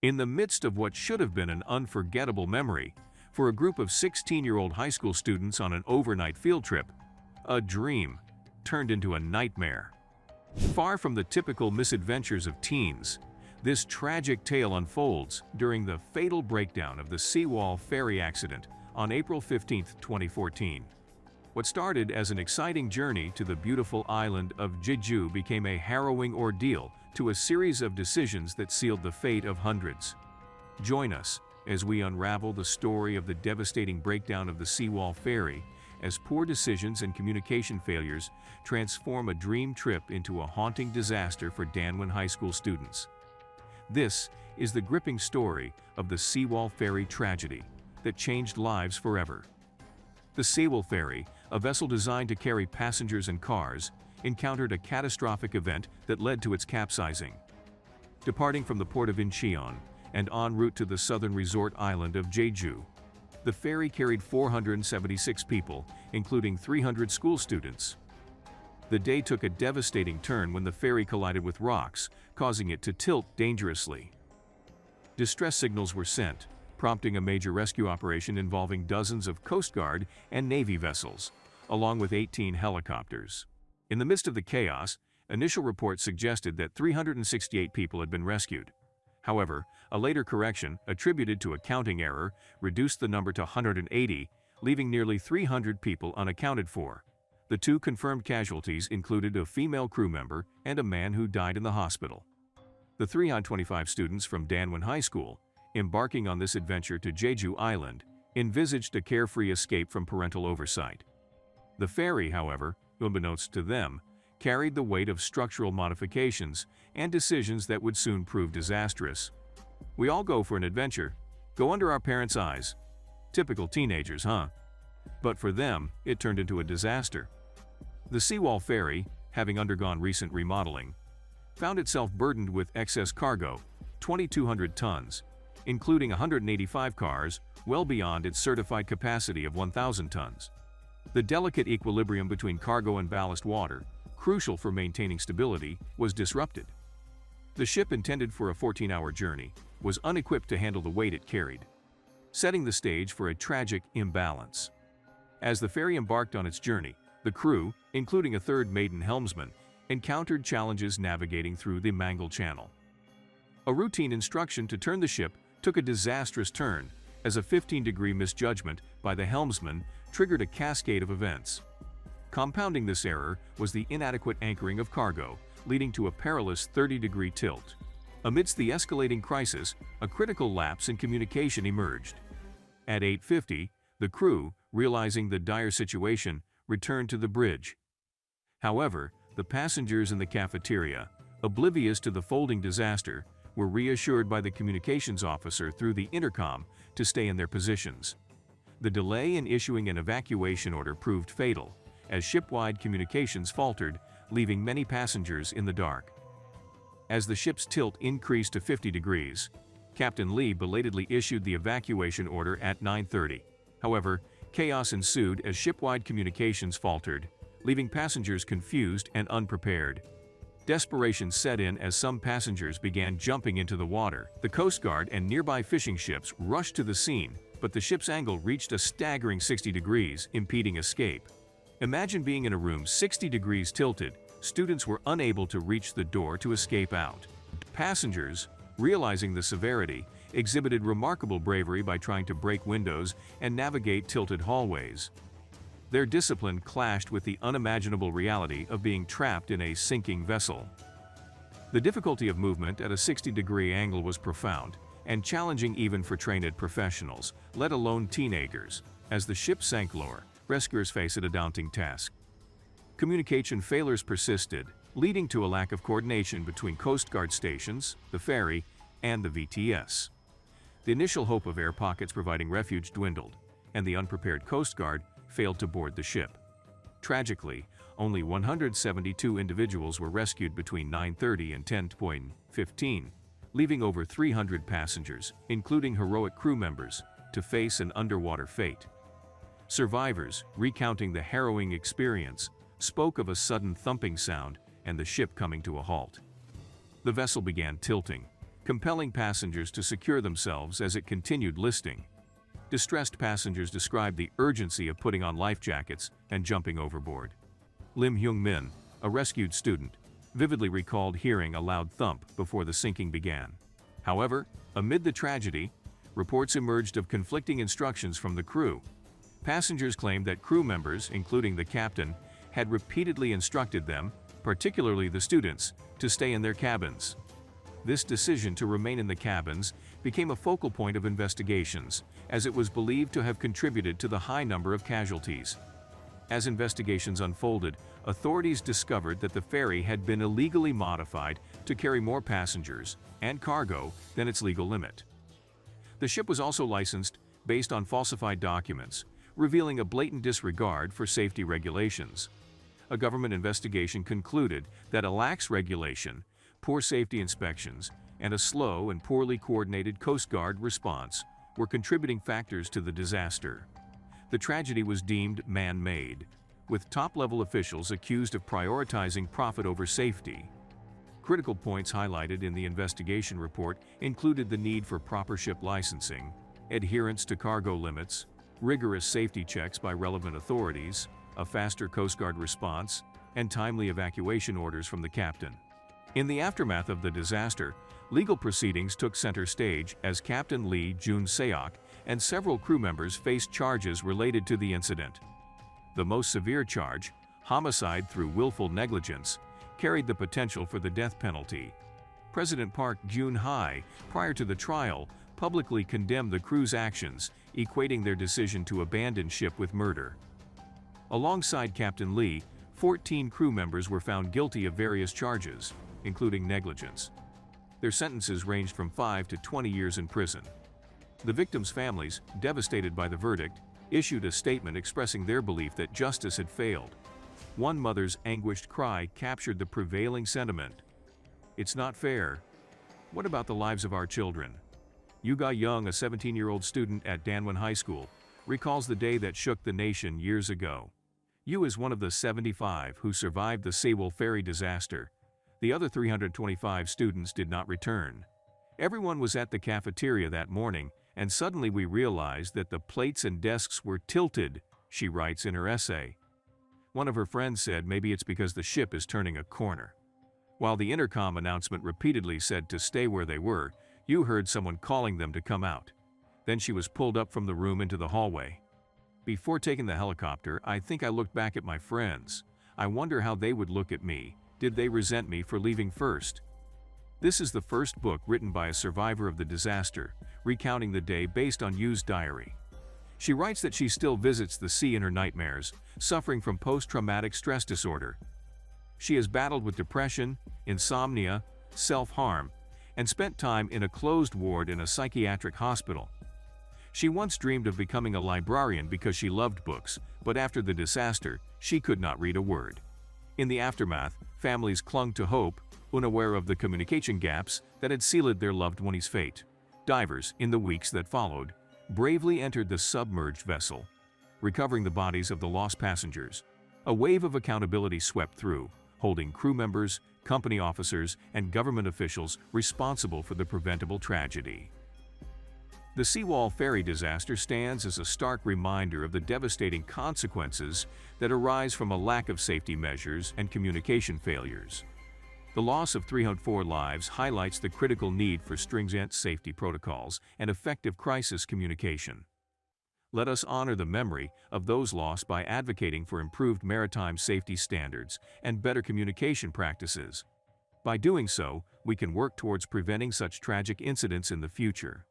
In the midst of what should have been an unforgettable memory, for a group of 16-year-old high school students on an overnight field trip, a dream turned into a nightmare. Far from the typical misadventures of teens, this tragic tale unfolds during the fatal breakdown of the Sewol Ferry Accident on April 15, 2014. What started as an exciting journey to the beautiful island of Jeju became a harrowing ordeal to a series of decisions that sealed the fate of hundreds. Join us as we unravel the story of the devastating breakdown of the Seawall Ferry, as poor decisions and communication failures transform a dream trip into a haunting disaster for Danwin High School students. This is the gripping story of the Sewol Ferry tragedy that changed lives forever. The Sewol Ferry, a vessel designed to carry passengers and cars, encountered a catastrophic event that led to its capsizing. Departing from the port of Incheon and en route to the southern resort island of Jeju, the ferry carried 476 people, including 300 school students. The day took a devastating turn when the ferry collided with rocks, causing it to tilt dangerously. Distress signals were sent, prompting a major rescue operation involving dozens of Coast Guard and Navy vessels, along with 18 helicopters. In the midst of the chaos, initial reports suggested that 368 people had been rescued. However, a later correction, attributed to a counting error, reduced the number to 180, leaving nearly 300 people unaccounted for. The two confirmed casualties included a female crew member and a man who died in the hospital. The 325 students from Danwin High School, embarking on this adventure to Jeju Island, envisaged a carefree escape from parental oversight. The ferry, however, unbeknownst to them, carried the weight of structural modifications and decisions that would soon prove disastrous. We all go for an adventure, go under our parents' eyes. Typical teenagers, huh? But for them, it turned into a disaster. The Seawall Ferry, having undergone recent remodeling, found itself burdened with excess cargo, 2,200 tons, including 185 cars, well beyond its certified capacity of 1,000 tons. The delicate equilibrium between cargo and ballast water, crucial for maintaining stability, was disrupted. The ship, intended for a 14-hour journey, was unequipped to handle the weight it carried, setting the stage for a tragic imbalance. As the ferry embarked on its journey, the crew, including a third maiden helmsman, encountered challenges navigating through the mangled channel. A routine instruction to turn the ship took a disastrous turn, as a 15-degree misjudgment by the helmsman triggered a cascade of events. Compounding this error was the inadequate anchoring of cargo, leading to a perilous 30-degree tilt. Amidst the escalating crisis, a critical lapse in communication emerged. At 8:50, the crew, realizing the dire situation, returned to the bridge. However, the passengers in the cafeteria, oblivious to the folding disaster, were reassured by the communications officer through the intercom to stay in their positions. The delay in issuing an evacuation order proved fatal, as ship-wide communications faltered, leaving many passengers in the dark. As the ship's tilt increased to 50 degrees, Captain Lee belatedly issued the evacuation order at 9:30. However, chaos ensued as ship-wide communications faltered, leaving passengers confused and unprepared. Desperation set in as some passengers began jumping into the water. The Coast Guard and nearby fishing ships rushed to the scene, but the ship's angle reached a staggering 60 degrees, impeding escape. Imagine being in a room 60 degrees tilted. Students were unable to reach the door to escape out. Passengers, realizing the severity, exhibited remarkable bravery by trying to break windows and navigate tilted hallways. Their discipline clashed with the unimaginable reality of being trapped in a sinking vessel. The difficulty of movement at a 60-degree angle was profound and challenging even for trained professionals, let alone teenagers. As the ship sank lower, rescuers faced a daunting task. Communication failures persisted, leading to a lack of coordination between Coast Guard stations, the ferry, and the VTS. The initial hope of air pockets providing refuge dwindled, and the unprepared Coast Guard failed to board the ship. Tragically, only 172 individuals were rescued between 9:30 and 10:15, leaving over 300 passengers, including heroic crew members, to face an underwater fate. Survivors, recounting the harrowing experience, spoke of a sudden thumping sound and the ship coming to a halt. The vessel began tilting, compelling passengers to secure themselves as it continued listing. Distressed passengers described the urgency of putting on life jackets and jumping overboard. Lim Hyung-min, a rescued student, vividly recalled hearing a loud thump before the sinking began. However, amid the tragedy, reports emerged of conflicting instructions from the crew. Passengers claimed that crew members, including the captain, had repeatedly instructed them, particularly the students, to stay in their cabins. This decision to remain in the cabins became a focal point of investigations, as it was believed to have contributed to the high number of casualties. As investigations unfolded, authorities discovered that the ferry had been illegally modified to carry more passengers and cargo than its legal limit. The ship was also licensed based on falsified documents, revealing a blatant disregard for safety regulations. A government investigation concluded that a lax regulation, poor safety inspections, and a slow and poorly coordinated Coast Guard response were contributing factors to the disaster. The tragedy was deemed man-made, with top-level officials accused of prioritizing profit over safety. Critical points highlighted in the investigation report included the need for proper ship licensing, adherence to cargo limits, rigorous safety checks by relevant authorities, a faster Coast Guard response, and timely evacuation orders from the captain. In the aftermath of the disaster, legal proceedings took center stage as Captain Lee Jun-seok and several crew members faced charges related to the incident. The most severe charge, homicide through willful negligence, carried the potential for the death penalty. President Park Geun-hye, prior to the trial, publicly condemned the crew's actions, equating their decision to abandon ship with murder. Alongside Captain Lee, 14 crew members were found guilty of various charges, including negligence. Their sentences ranged from 5 to 20 years in prison. The victims' families, devastated by the verdict, issued a statement expressing their belief that justice had failed. One mother's anguished cry captured the prevailing sentiment. "It's not fair. What about the lives of our children?" Yuga Young, a 17-year-old student at Danwin High School, recalls the day that shook the nation years ago. Yu is one of the 75 who survived the Sewol Ferry disaster. The other 325 students did not return. Everyone was at the cafeteria that morning, and suddenly we realized that the plates and desks were tilted, she writes in her essay. One of her friends said maybe it's because the ship is turning a corner. While the intercom announcement repeatedly said to stay where they were, Yu heard someone calling them to come out. Then she was pulled up from the room into the hallway. "Before taking the helicopter, I think I looked back at my friends. I wonder how they would look at me. Did they resent me for leaving first?" This is the first book written by a survivor of the disaster, recounting the day based on Yu's diary. She writes that she still visits the sea in her nightmares, suffering from post-traumatic stress disorder. She has battled with depression, insomnia, self-harm, and spent time in a closed ward in a psychiatric hospital. She once dreamed of becoming a librarian because she loved books, but after the disaster, she could not read a word. In the aftermath, families clung to hope, unaware of the communication gaps that had sealed their loved one's fate. Divers, in the weeks that followed, bravely entered the submerged vessel, recovering the bodies of the lost passengers. A wave of accountability swept through, holding crew members, company officers, and government officials responsible for the preventable tragedy. The Seawall Ferry disaster stands as a stark reminder of the devastating consequences that arise from a lack of safety measures and communication failures. The loss of 304 lives highlights the critical need for stringent safety protocols and effective crisis communication. Let us honor the memory of those lost by advocating for improved maritime safety standards and better communication practices. By doing so, we can work towards preventing such tragic incidents in the future.